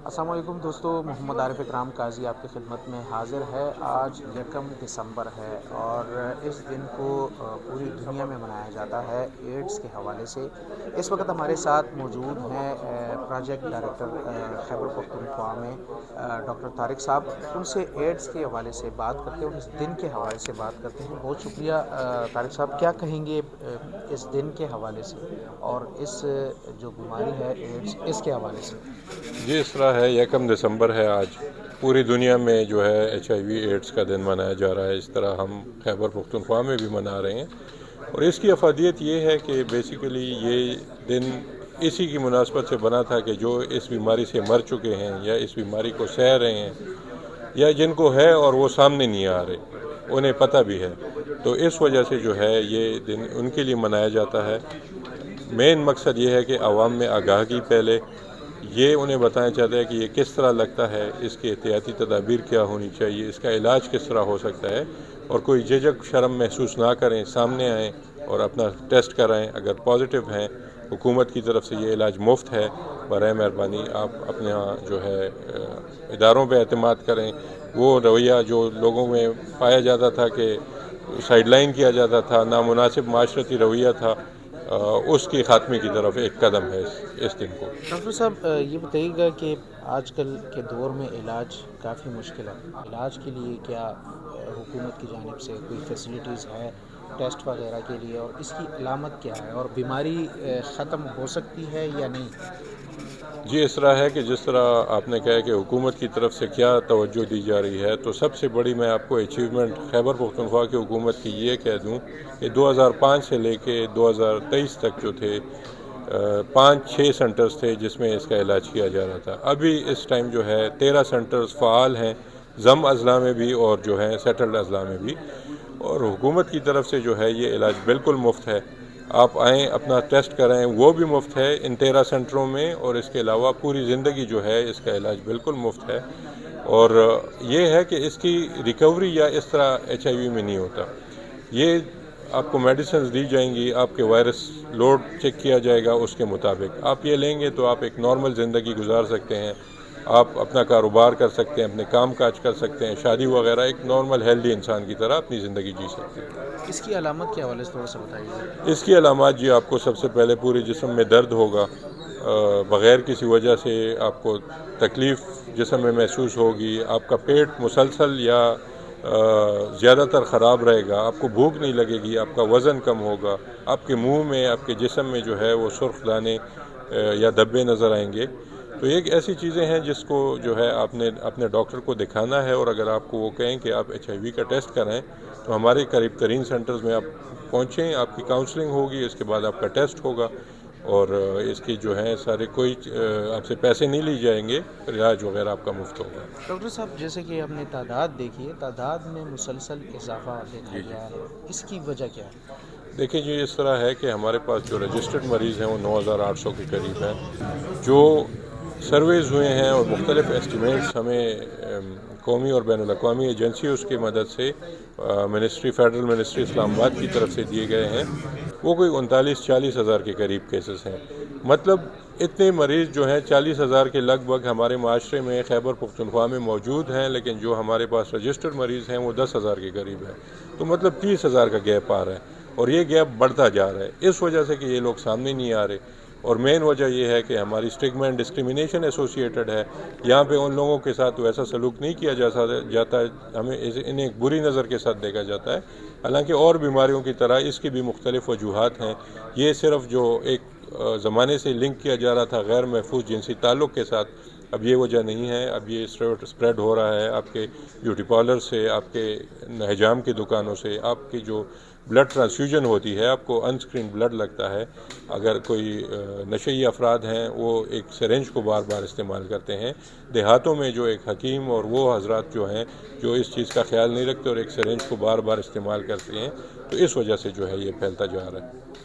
السلام علیکم دوستو، محمد عارف اکرام قاضی آپ کی خدمت میں حاضر ہے۔ آج 1 دسمبر ہے اور اس دن کو پوری دنیا میں منایا جاتا ہے ایڈز کے حوالے سے۔ اس وقت ہمارے ساتھ موجود ہیں پروجیکٹ ڈائریکٹر خیبر پختونخوا میں ڈاکٹر طارق صاحب۔ ان سے ایڈز کے حوالے سے بات کرتے ہیں اور اس دن کے حوالے سے بات کرتے ہیں۔ بہت شکریہ طارق صاحب، کیا کہیں گے اس دن کے حوالے سے اور اس جو بیماری ہے ایڈز اس کے حوالے سے؟ جی، اس طرح ہے، 1 دسمبر ہے آج۔ پوری دنیا میں جو ہے HIV ایڈز کا دن منایا جا رہا ہے، اس طرح ہم خیبر پختونخوا میں بھی منا رہے ہیں۔ اور اس کی افادیت یہ ہے کہ بیسیکلی یہ دن اسی کی مناسبت سے بنا تھا کہ جو اس بیماری سے مر چکے ہیں یا اس بیماری کو سہ رہے ہیں یا جن کو ہے اور وہ سامنے نہیں آ رہے، انہیں پتہ بھی ہے، تو اس وجہ سے جو ہے یہ دن ان کے لیے منایا جاتا ہے۔ مین مقصد یہ ہے کہ عوام میں آگاہی پھیلے، یہ انہیں بتانا چاہتا ہے کہ یہ کس طرح لگتا ہے، اس کے احتیاطی تدابیر کیا ہونی چاہیے، اس کا علاج کس طرح ہو سکتا ہے، اور کوئی جھجک شرم محسوس نہ کریں، سامنے آئیں اور اپنا ٹیسٹ کرائیں۔ اگر پازیٹیو ہیں، حکومت کی طرف سے یہ علاج مفت ہے، برائے مہربانی آپ اپنے جو ہے اداروں پہ اعتماد کریں۔ وہ رویہ جو لوگوں میں پایا جاتا تھا کہ سائیڈ لائن کیا جاتا تھا، نامناسب معاشرتی رویہ تھا، اس کی خاتمے کی طرف ایک قدم ہے اس دن کو۔ ڈاکٹر صاحب یہ بتائیے گا کہ آج کل کے دور میں علاج کافی مشکل ہے، علاج کے لیے کیا حکومت کی جانب سے کوئی فیسلٹیز ہے ٹیسٹ وغیرہ کے لیے، اور اس کی علامت کیا ہے، اور بیماری ختم ہو سکتی ہے یا نہیں؟ جی، اس طرح ہے کہ جس طرح آپ نے کہا کہ حکومت کی طرف سے کیا توجہ دی جا رہی ہے، تو سب سے بڑی میں آپ کو اچیومنٹ خیبر پختونخوا کی حکومت کی یہ کہہ دوں کہ 2005 سے لے کے 2023 تک جو تھے 5-6 سینٹرز تھے جس میں اس کا علاج کیا جا رہا تھا۔ ابھی اس ٹائم جو ہے 13 سینٹرز فعال ہیں، ضم اضلاع میں بھی اور جو ہیں سیٹلڈ اضلاع میں بھی، اور حکومت کی طرف سے جو ہے یہ علاج بالکل مفت ہے۔ آپ آئیں، اپنا ٹیسٹ کرائیں، وہ بھی مفت ہے ان 13 سینٹروں میں، اور اس کے علاوہ پوری زندگی جو ہے اس کا علاج بالکل مفت ہے۔ اور یہ ہے کہ اس کی ریکوری یا اس طرح HIV میں نہیں ہوتا۔ یہ آپ کو میڈیسنز دی جائیں گی، آپ کے وائرس لوڈ چیک کیا جائے گا، اس کے مطابق آپ یہ لیں گے تو آپ ایک نارمل زندگی گزار سکتے ہیں، آپ اپنا کاروبار کر سکتے ہیں، اپنے کام کاج کر سکتے ہیں، شادی وغیرہ ایک نارمل ہیلدی انسان کی طرح اپنی زندگی جی سکتے ہیں۔ اس کی علامت کے حوالے سے تھوڑا سا بتائیے۔ اس کی علامات جی، آپ کو سب سے پہلے پورے جسم میں درد ہوگا، بغیر کسی وجہ سے آپ کو تکلیف جسم میں محسوس ہوگی، آپ کا پیٹ مسلسل یا زیادہ تر خراب رہے گا، آپ کو بھوک نہیں لگے گی، آپ کا وزن کم ہوگا، آپ کے منہ میں، آپ کے جسم میں جو ہے وہ سرخ دانے یا دھبے نظر آئیں گے۔ تو ایک ایسی چیزیں ہیں جس کو جو ہے آپ نے اپنے ڈاکٹر کو دکھانا ہے، اور اگر آپ کو وہ کہیں کہ آپ HIV کا ٹیسٹ کرائیں تو ہمارے قریب ترین سینٹرز میں آپ پہنچیں، آپ کی کاؤنسلنگ ہوگی، اس کے بعد آپ کا ٹیسٹ ہوگا، اور اس کی جو ہے سارے کوئی آپ سے پیسے نہیں لی جائیں گے، علاج وغیرہ آپ کا مفت ہوگا۔ ڈاکٹر صاحب جیسے کہ ہم نے تعداد دیکھی ہے، تعداد میں مسلسل اضافہ دیکھا جی گیا ہے، اس کی وجہ کیا ہے؟ دیکھیں جی، اس طرح ہے کہ ہمارے پاس جو رجسٹرڈ مریض ہیں وہ 9800 کے قریب ہیں۔ جو سرویز ہوئے ہیں اور مختلف ایسٹیمیٹس ہمیں قومی اور بین الاقوامی ایجنسیوں کی مدد سے فیڈرل منسٹری اسلام آباد کی طرف سے دیے گئے ہیں، وہ کوئی 39-40 ہزار کے قریب کیسز ہیں۔ مطلب اتنے مریض جو ہیں 40 ہزار کے لگ بھگ ہمارے معاشرے میں خیبر پختونخوا میں موجود ہیں، لیکن جو ہمارے پاس رجسٹرڈ مریض ہیں وہ 10 ہزار کے قریب ہیں، تو مطلب 30 ہزار کا گیپ آ رہا ہے، اور یہ گیپ بڑھتا جا رہا ہے اس وجہ سے کہ یہ لوگ سامنے نہیں آ رہے۔ اور مین وجہ یہ ہے کہ ہماری اسٹگما اینڈ ڈسکریمنیشن ایسوسیٹڈ ہے، یہاں پہ ان لوگوں کے ساتھ ویسا سلوک نہیں کیا جاتا ہے، ہمیں انہیں ایک بری نظر کے ساتھ دیکھا جاتا ہے، حالانکہ اور بیماریوں کی طرح اس کی بھی مختلف وجوہات ہیں۔ یہ صرف جو ایک زمانے سے لنک کیا جا رہا تھا غیر محفوظ جنسی تعلق کے ساتھ، اب یہ وجہ نہیں ہے، اب یہ اسپریڈ ہو رہا ہے آپ کے بیوٹی پارلر سے، آپ کے حجام کی دکانوں سے، آپ کی جو بلڈ ٹرانسفیوژن ہوتی ہے، آپ کو ان سکرین بلڈ لگتا ہے، اگر کوئی نشئی افراد ہیں وہ ایک سرنج کو بار بار استعمال کرتے ہیں، دیہاتوں میں جو ایک حکیم اور وہ حضرات جو ہیں جو اس چیز کا خیال نہیں رکھتے اور ایک سرنج کو بار بار استعمال کرتے ہیں، تو اس وجہ سے جو ہے یہ پھیلتا جا رہا ہے۔